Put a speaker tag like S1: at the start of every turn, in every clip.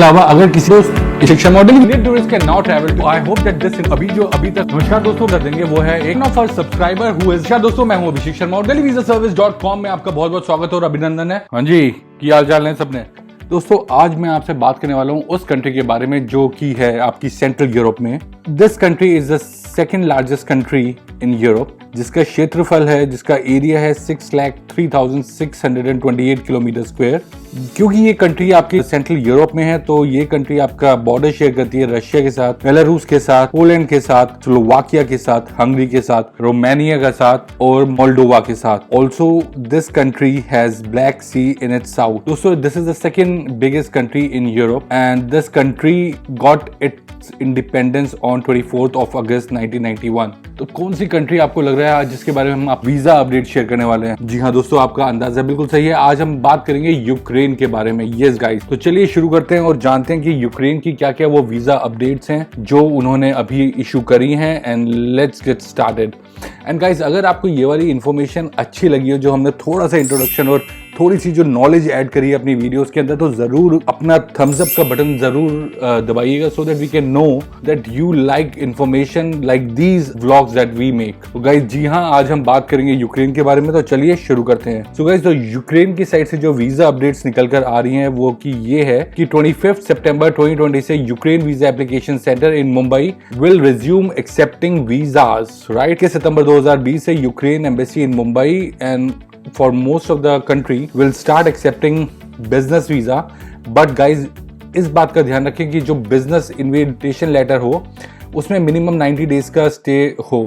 S1: अलावा अगर किसी को शिक्षा model Indian tourist can now travel to I hope that this अभी तक नमस्कार दोस्तों कर देंगे वो है एक of our subscriber who is दोस्तों मैं हूं अभिषेक शर्मा और delhivisaservice.com में आपका बहुत बहुत स्वागत और अभिनंदन है। हाँ जी, की हाल चाल है सबने। दोस्तों आज मैं आपसे बात करने वाला हूं उस कंट्री के बारे में जो कि है आपकी सेंट्रल यूरोप में। This country is the second largest country in Europe, जिसका क्षेत्रफल है, जिसका एरिया है 6,03,628 किलोमीटर स्क्वायर। क्योंकि ये कंट्री आपकी सेंट्रल यूरोप में है तो ये कंट्री आपका बॉर्डर शेयर करती है रशिया के साथ, बेलारूस के साथ, पोलैंड के साथ, स्लोवाकिया के साथ, हंगरी के साथ, रोमानिया के साथ और मोल्डोवा के साथ। Also this country has Black Sea in its south. दोस्तों this is the second biggest country in Europe and this country got its independence on 24th of August 1991। तो कौन सी कंट्री आपको लग रहा है आज जिसके बारे में हम आप वीजा अपडेट शेयर करने वाले हैं? जी हाँ दोस्तों, आपका अंदाजा बिल्कुल सही है। आज हम बात करेंगे यूक्रेन के बारे में। यस गाइस, तो चलिए शुरू करते हैं और जानते हैं कि यूक्रेन की क्या क्या वो वीजा अपडेट्स हैं जो उन्होंने अभी इशू करी हैं and let's get started. And guys, अगर आपको ये वाली इन्फॉर्मेशन अच्छी लगी हो, जो हमने थोड़ा सा इंट्रोडक्शन और थोड़ी सी जो नॉलेज ऐड करी है अपनी वीडियोस के अंदर, तो जरूर अपना थम्स अप का बटन जरूर दबाइएगा so that we can know that you like information like these vlogs that we make. तो गाइस जी हाँ, आज हम बात करेंगे यूक्रेन के बारे में, तो चलिए शुरू करते हैं। सो गाइस, तो यूक्रेन की साइड से जो वीजा अपडेट्स निकल कर आ रही हैं वो कि ये है कि 25 सितंबर 2020 से Ukraine visa application centre in Mumbai will resume accepting visas. Right के सितंबर 2020 से Ukraine embassy in Mumbai and for most of the country will start accepting business visa, but guys इस बात का ध्यान रखें कि जो business invitation letter हो उसमें minimum 90 days का stay हो।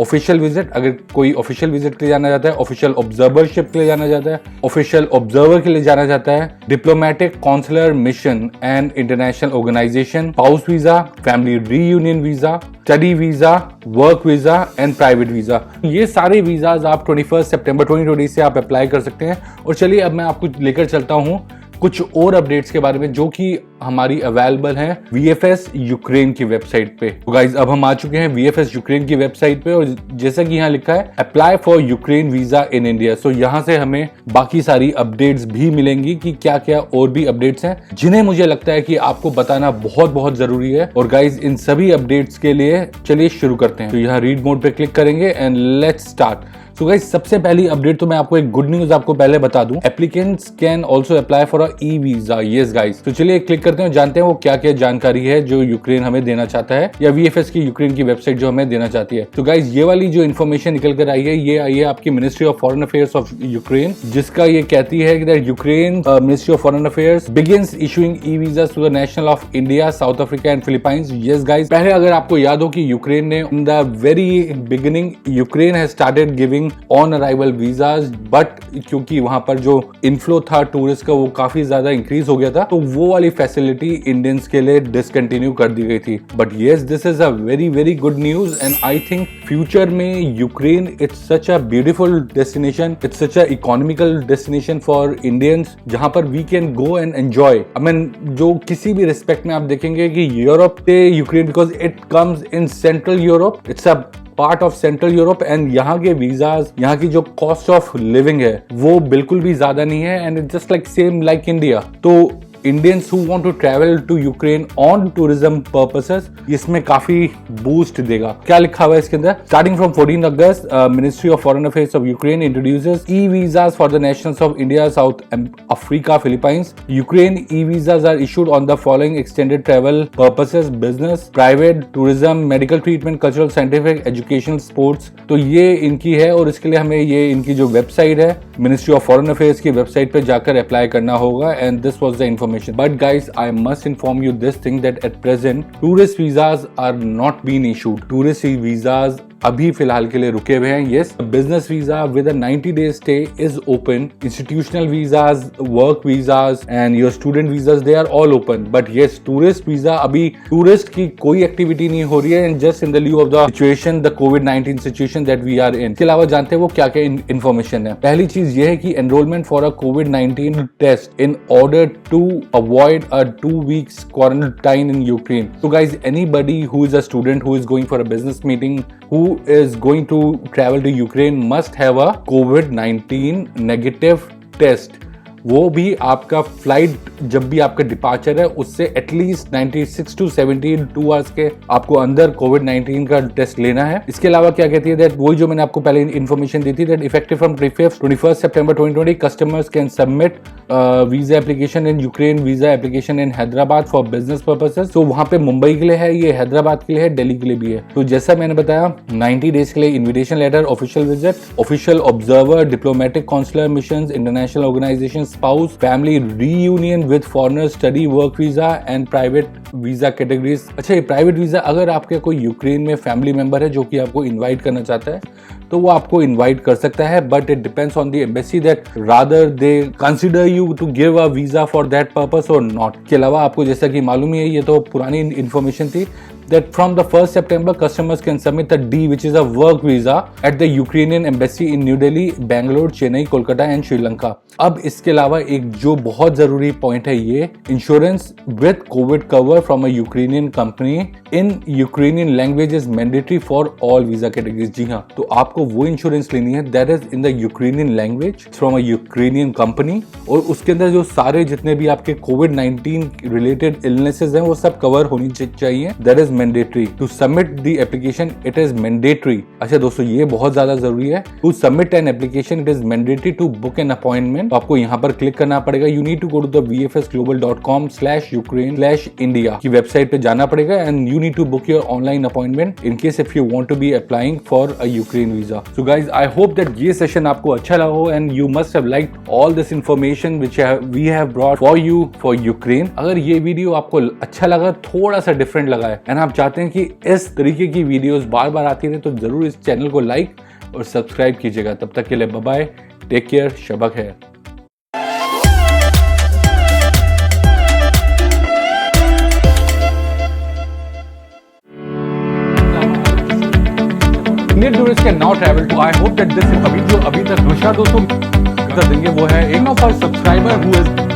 S1: ऑफिशियल विजिट, अगर कोई ऑफिशियल विजिट के लिए जाना चाहता है, ऑफिशियल ऑब्जर्वरशिप के लिए जाना चाहता है, ऑफिशियल ऑब्जर्वर के लिए जाना चाहता है, diplomatic consular mission and international organisation, spouse visa, family reunion visa, study visa, work visa and private visa, ये सारे वीजाज आप 21 सितंबर 2020 से आप अप्लाई कर सकते हैं। और चलिए अब मैं आपको लेकर चलता हूँ कुछ और अपडेट्स के बारे में जो कि हमारी अवेलेबल है VFS यूक्रेन की वेबसाइट पे। तो गाइज अब हम आ चुके हैं VFS यूक्रेन की वेबसाइट पे और जैसा कि यहाँ लिखा है apply for Ukraine visa in India. So यहाँ से हमें बाकी सारी अपडेट्स भी मिलेंगी कि क्या क्या और भी अपडेट्स हैं जिन्हें मुझे लगता है कि आपको बताना बहुत बहुत जरूरी है। और गाइज इन सभी अपडेट्स के लिए चलिए शुरू करते हैं। तो यहाँ रीड मोड पे क्लिक करेंगे and let's start. So guys, सबसे पहली अपडेट तो मैं आपको एक गुड न्यूज आपको पहले बता दूं, applicants can also apply for a e visa. Yes guys, तो चलिए क्लिक करते हैं, जानते हैं वो क्या क्या जानकारी है जो यूक्रेन हमें देना चाहता है या VFS की यूक्रेन की वेबसाइट जो हमें देना चाहती है। तो गाइस ये वाली जो इन्फॉर्मेशन निकल कर आई है, ये आई है आपकी ministry of foreign affairs of Ukraine, जिसका ये कहती है कि Ukraine ministry of foreign affairs begins issuing e visa to the national of India, South Africa and Philippines. Yes guys, पहले अगर आपको याद हो कि यूक्रेन ने in the very beginning Ukraine has started giving on arrival visas, but क्योंकि वहां पर जो इनफ्लो था टूरिस्ट का वो काफी ज्यादा इंक्रीज हो गया था, तो वो वाली फैसिलिटी इंडियंस के लिए डिसकंटिन्यू कर दी गई थी। But yes, this is a very very good news and I think future में Ukraine it's such a beautiful destination, it's such a economical destination for Indians, जहां पर we can go and enjoy. I mean जो किसी भी respect में आप देखेंगे कि यूरोप से Ukraine, because it comes in central Europe, it's a part of central Europe and यहाँ के वीजाज, यहाँ की जो कॉस्ट ऑफ लिविंग है वो बिल्कुल भी ज्यादा नहीं है and it's just like same like India. तो Indians who want to travel to Ukraine on tourism purposes इसमें काफी बूस्ट देगा। क्या लिखा हुआ है इसके अंदर? Starting from 14 August ministry of foreign affairs of Ukraine introduces e visas for the nationals of India, South Africa, Philippines. Ukraine e visas are issued on the following extended travel purposes, business, private, tourism, medical treatment, cultural, scientific, educational, sports. तो ये इनकी है और इसके लिए हमें ये इनकी जो वेबसाइट है मिनिस्ट्री ऑफ फॉरेन अफेयर्स की वेबसाइट पे जाकर अप्लाई करना होगा and this was the information. But guys, I must inform you this thing that at present tourist visas are not being issued. Tourist visas अभी फिलहाल के लिए रुके हुए हैं। Yes, business visa with a 90 days stay is open, institutional visas, work visas and your student visas they are all open. But yes, tourist visa अभी tourist की कोई एक्टिविटी नहीं हो रही है and just in the leave of the situation, the कोविड-19 situation that we are in. इसके अलावा जानते हैं वो क्या क्या इन्फॉर्मेशन है। पहली चीज ये है कि एनरोलमेंट फॉर अ कोविड-19 test in order to avoid a 2 weeks quarantine in Ukraine. So guys, anybody who is a student who is going for a business meeting, who is going to travel to Ukraine must have a COVID-19 negative test वो भी आपका flight जब भी आपका departure है उससे at least 96 to 72 hours के आपको अंदर कोविड-19 का टेस्ट लेना है। इसके अलावा क्या कहती है दैट वही जो मैंने आपको पहले इन्फॉर्मेशन दी थी that effective from 21 September 2020 customers can submit visa application in Ukraine, visa application in Hyderabad for business purposes. तो वहां पे मुंबई के लिए है, ये हैदराबाद के लिए है, दिल्ली के लिए भी है। तो जैसा मैंने बताया 90 डेज के लिए invitation letter, official visit, official observer, diplomatic consular missions, international organisation, spouse, family reunion with foreigner, study work visa and private visa categories. अच्छा, ये प्राइवेट वीजा अगर आपके कोई यूक्रेन में फैमिली मेंबर है जो कि आपको इनवाइट करना चाहता है तो वो आपको इनवाइट कर सकता है, but it depends on the embassy that rather they consider you to give a visa for that purpose और नॉट। के अलावा आपको जैसा कि मालूम ही है, ये तो पुरानी इन्फॉर्मेशन थी that from the 1st September customers can submit a D which is a work visa at the Ukrainian embassy in New Delhi, Bangalore, Chennai, Kolkata and Sri Lanka। अब इसके अलावा एक जो बहुत जरूरी पॉइंट है ये insurance with covid cover from a Ukrainian company in Ukrainian language is mandatory for all visa categories. जी हाँ, तो आपको वो इंश्योरेंस लेनी है that is in the Ukrainian language from a Ukrainian company और उसके अंदर जो सारे जितने भी आपके कोविड-19 रिलेटेड इलनेसेस हैं वो सब कवर होनी चाहिए। That is mandatory to submit the application, it is mandatory. अच्छा दोस्तों, ये बहुत ज्यादा जरूरी है। To submit an application it is mandatory to book an appointment. तो आपको यहाँ पर क्लिक करना पड़ेगा। You need to go to the vfsglobal.com/ukraine/India की वेबसाइट पे जाना पड़ेगा and you need to book your online appointment in case if you want to be applying for a Ukraine visa. So guys, I hope that ये session आपको अच्छा लगा हो and you must have liked all this information which we have brought for you for Ukraine. अगर ये video आपको अच्छा लगा, थोड़ा सा डिफरेंट लगा है एंड आप चाहते हैं कि इस तरीके की वीडियोस बार बार आती रहे तो जरूर इस चैनल को लाइक और सब्सक्राइब कीजिएगा। तब तक के लिए bye bye, take care, Shaba खैर। Indian tourists can now travel to, I hope that this अभी तक रशिया दोस्तों देंगे वो है एक of our subscriber who is